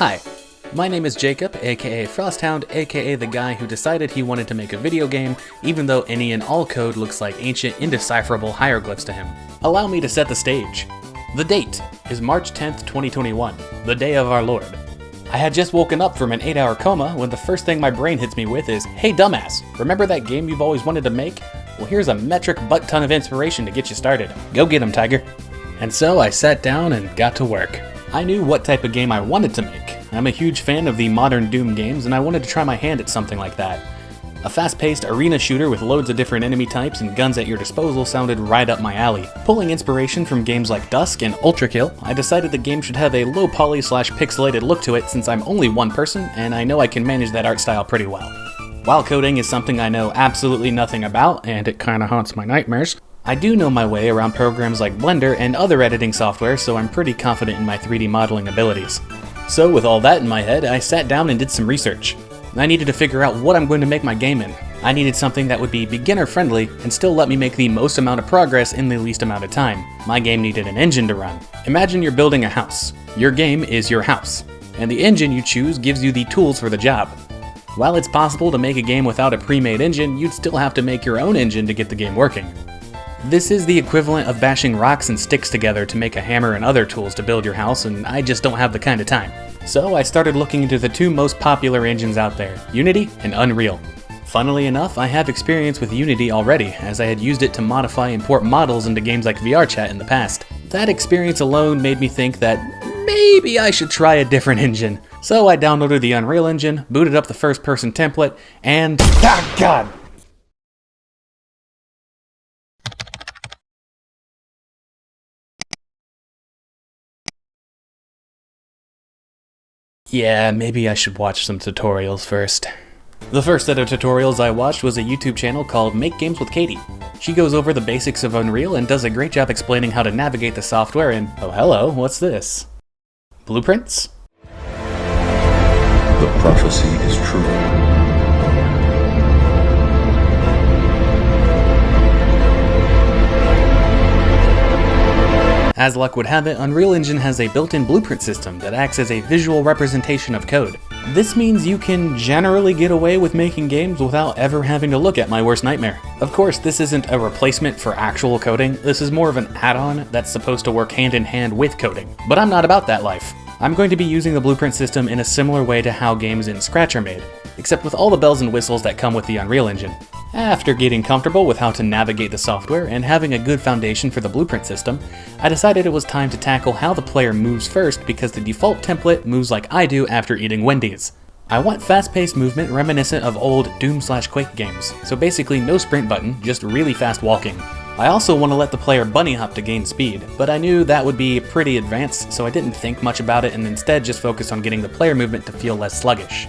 Hi, my name is Jacob, aka Frosthound, aka the guy who decided he wanted to make a video game even though any and all code looks like ancient, indecipherable hieroglyphs to him. Allow me to set the stage. The date is March 10th, 2021, the day of our Lord. I had just woken up from an 8-hour coma when the first thing my brain hits me with is, hey dumbass, remember that game you've always wanted to make? Well, here's a metric butt ton of inspiration to get you started. Go get 'em, Tiger. And so I sat down and got to work. I knew what type of game I wanted to make. I'm a huge fan of the modern Doom games, and I wanted to try my hand at something like that. A fast-paced arena shooter with loads of different enemy types and guns at your disposal sounded right up my alley. Pulling inspiration from games like Dusk and Ultrakill, I decided the game should have a low-poly/pixelated look to it since I'm only one person, and I know I can manage that art style pretty well. While coding is something I know absolutely nothing about, and it kinda haunts my nightmares, I do know my way around programs like Blender and other editing software, so I'm pretty confident in my 3D modeling abilities. So with all that in my head, I sat down and did some research. I needed to figure out what I'm going to make my game in. I needed something that would be beginner friendly and still let me make the most amount of progress in the least amount of time. My game needed an engine to run. Imagine you're building a house. Your game is your house, and the engine you choose gives you the tools for the job. While it's possible to make a game without a pre-made engine, you'd still have to make your own engine to get the game working. This is the equivalent of bashing rocks and sticks together to make a hammer and other tools to build your house, and I just don't have the kind of time. So I started looking into the two most popular engines out there, Unity and Unreal. Funnily enough, I have experience with Unity already, as I had used it to modify and port models into games like VRChat in the past. That experience alone made me think that maybe I should try a different engine. So I downloaded the Unreal Engine, booted up the first-person template, and God! Yeah, maybe I should watch some tutorials first. The first set of tutorials I watched was a YouTube channel called Make Games with Katie. She goes over the basics of Unreal and does a great job explaining how to navigate the software and, oh hello, what's this? Blueprints? The prophecy is true. As luck would have it, Unreal Engine has a built-in blueprint system that acts as a visual representation of code. This means you can generally get away with making games without ever having to look at my worst nightmare. Of course, this isn't a replacement for actual coding, this is more of an add-on that's supposed to work hand in hand with coding. But I'm not about that life. I'm going to be using the blueprint system in a similar way to how games in Scratch are made, except with all the bells and whistles that come with the Unreal Engine. After getting comfortable with how to navigate the software and having a good foundation for the blueprint system, I decided it was time to tackle how the player moves first because the default template moves like I do after eating Wendy's. I want fast-paced movement reminiscent of old Doom/Quake games, so basically no sprint button, just really fast walking. I also want to let the player bunny hop to gain speed, but I knew that would be pretty advanced, so I didn't think much about it and instead just focused on getting the player movement to feel less sluggish.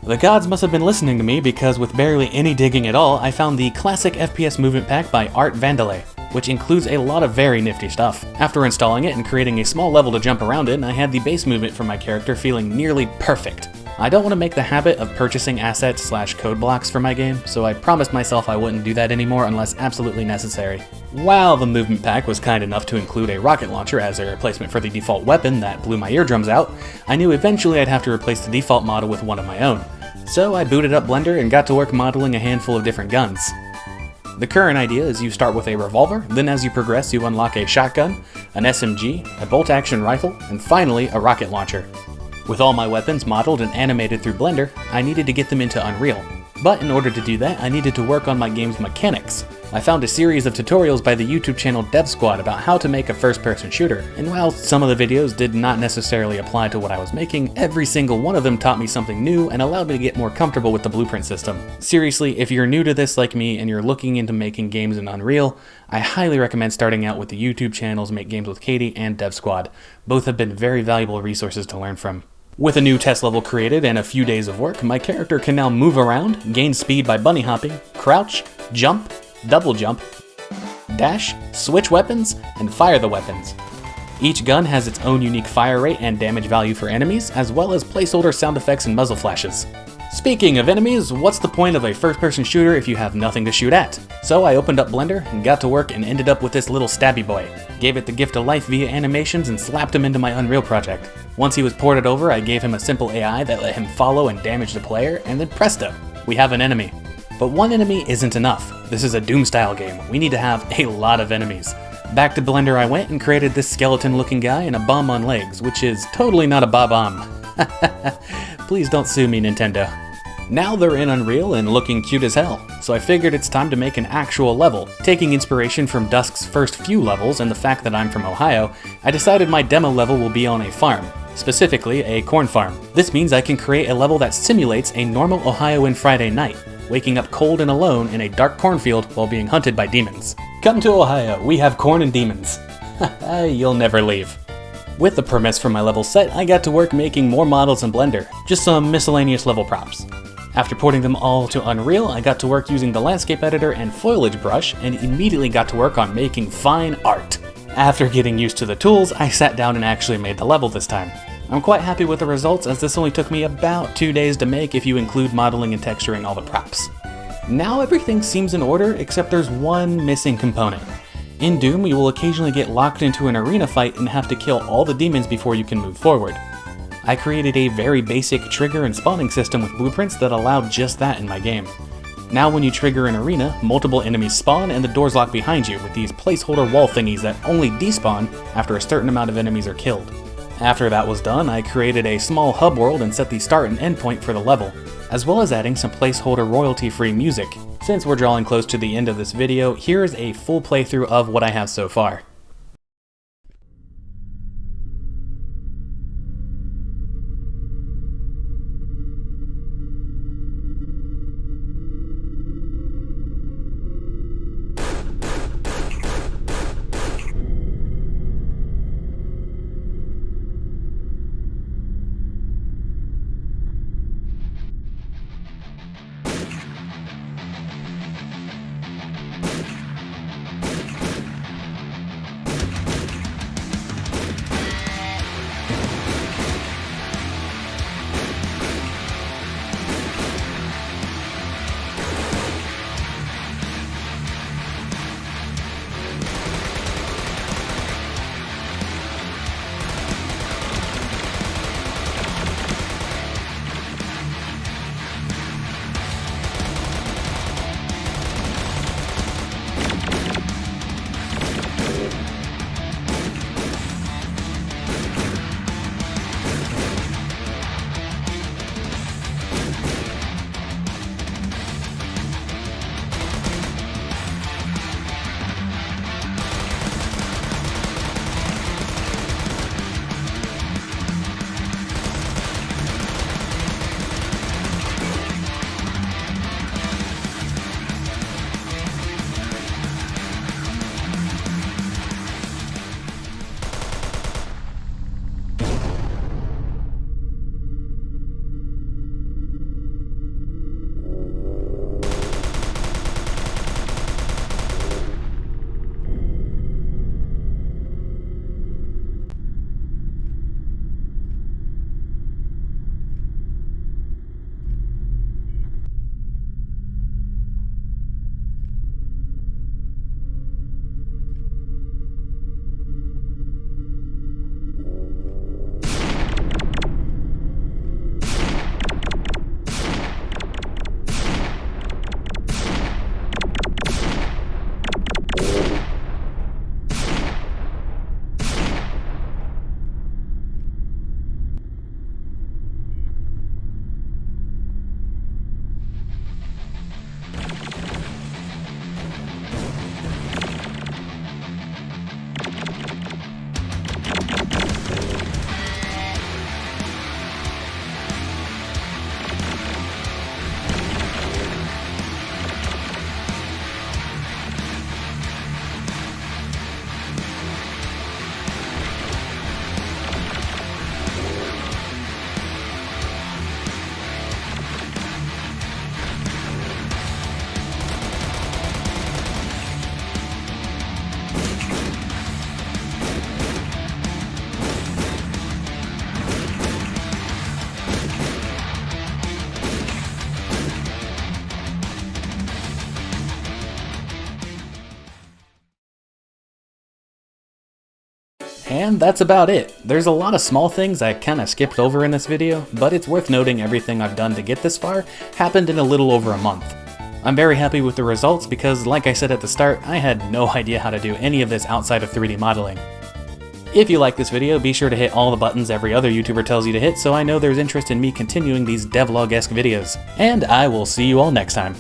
The gods must have been listening to me because with barely any digging at all, I found the classic FPS movement pack by Art Vandelay, which includes a lot of very nifty stuff. After installing it and creating a small level to jump around in, I had the base movement for my character feeling nearly perfect. I don't want to make the habit of purchasing assets/code blocks for my game, so I promised myself I wouldn't do that anymore unless absolutely necessary. While the movement pack was kind enough to include a rocket launcher as a replacement for the default weapon that blew my eardrums out, I knew eventually I'd have to replace the default model with one of my own. So I booted up Blender and got to work modeling a handful of different guns. The current idea is you start with a revolver, then as you progress you unlock a shotgun, an SMG, a bolt-action rifle, and finally a rocket launcher. With all my weapons modeled and animated through Blender, I needed to get them into Unreal. But in order to do that, I needed to work on my game's mechanics. I found a series of tutorials by the YouTube channel Devlog about how to make a first-person shooter, and while some of the videos did not necessarily apply to what I was making, every single one of them taught me something new and allowed me to get more comfortable with the blueprint system. Seriously, if you're new to this like me and you're looking into making games in Unreal, I highly recommend starting out with the YouTube channels Make Games with Katie and Devsquad. Both have been very valuable resources to learn from. With a new test level created and a few days of work, my character can now move around, gain speed by bunny hopping, crouch, jump, double jump, dash, switch weapons, and fire the weapons. Each gun has its own unique fire rate and damage value for enemies, as well as placeholder sound effects and muzzle flashes. Speaking of enemies, what's the point of a first-person shooter if you have nothing to shoot at? So I opened up Blender and got to work and ended up with this little stabby boy. Gave it the gift of life via animations and slapped him into my Unreal project. Once he was ported over, I gave him a simple AI that let him follow and damage the player, and then presto, we have an enemy. But one enemy isn't enough. This is a Doom-style game. We need to have a lot of enemies. Back to Blender I went and created this skeleton-looking guy and a bomb on legs, which is totally not a bomb. Please don't sue me, Nintendo. Now they're in Unreal and looking cute as hell, so I figured it's time to make an actual level. Taking inspiration from Dusk's first few levels and the fact that I'm from Ohio, I decided my demo level will be on a farm, specifically a corn farm. This means I can create a level that simulates a normal Ohioan Friday night, waking up cold and alone in a dark cornfield while being hunted by demons. Come to Ohio, we have corn and demons. You'll never leave. With the premise for my level set, I got to work making more models in Blender, just some miscellaneous level props. After porting them all to Unreal, I got to work using the landscape editor and foliage brush and immediately got to work on making fine art. After getting used to the tools, I sat down and actually made the level this time. I'm quite happy with the results, as this only took me about 2 days to make if you include modeling and texturing all the props. Now everything seems in order, except there's one missing component. In Doom, you will occasionally get locked into an arena fight and have to kill all the demons before you can move forward. I created a very basic trigger and spawning system with blueprints that allowed just that in my game. Now when you trigger an arena, multiple enemies spawn and the doors lock behind you with these placeholder wall thingies that only despawn after a certain amount of enemies are killed. After that was done, I created a small hub world and set the start and end point for the level, as well as adding some placeholder royalty-free music. Since we're drawing close to the end of this video, here is a full playthrough of what I have so far. And that's about it. There's a lot of small things I kinda skipped over in this video, but it's worth noting everything I've done to get this far happened in a little over a month. I'm very happy with the results because, like I said at the start, I had no idea how to do any of this outside of 3D modeling. If you like this video, be sure to hit all the buttons every other YouTuber tells you to hit so I know there's interest in me continuing these devlog-esque videos. And I will see you all next time.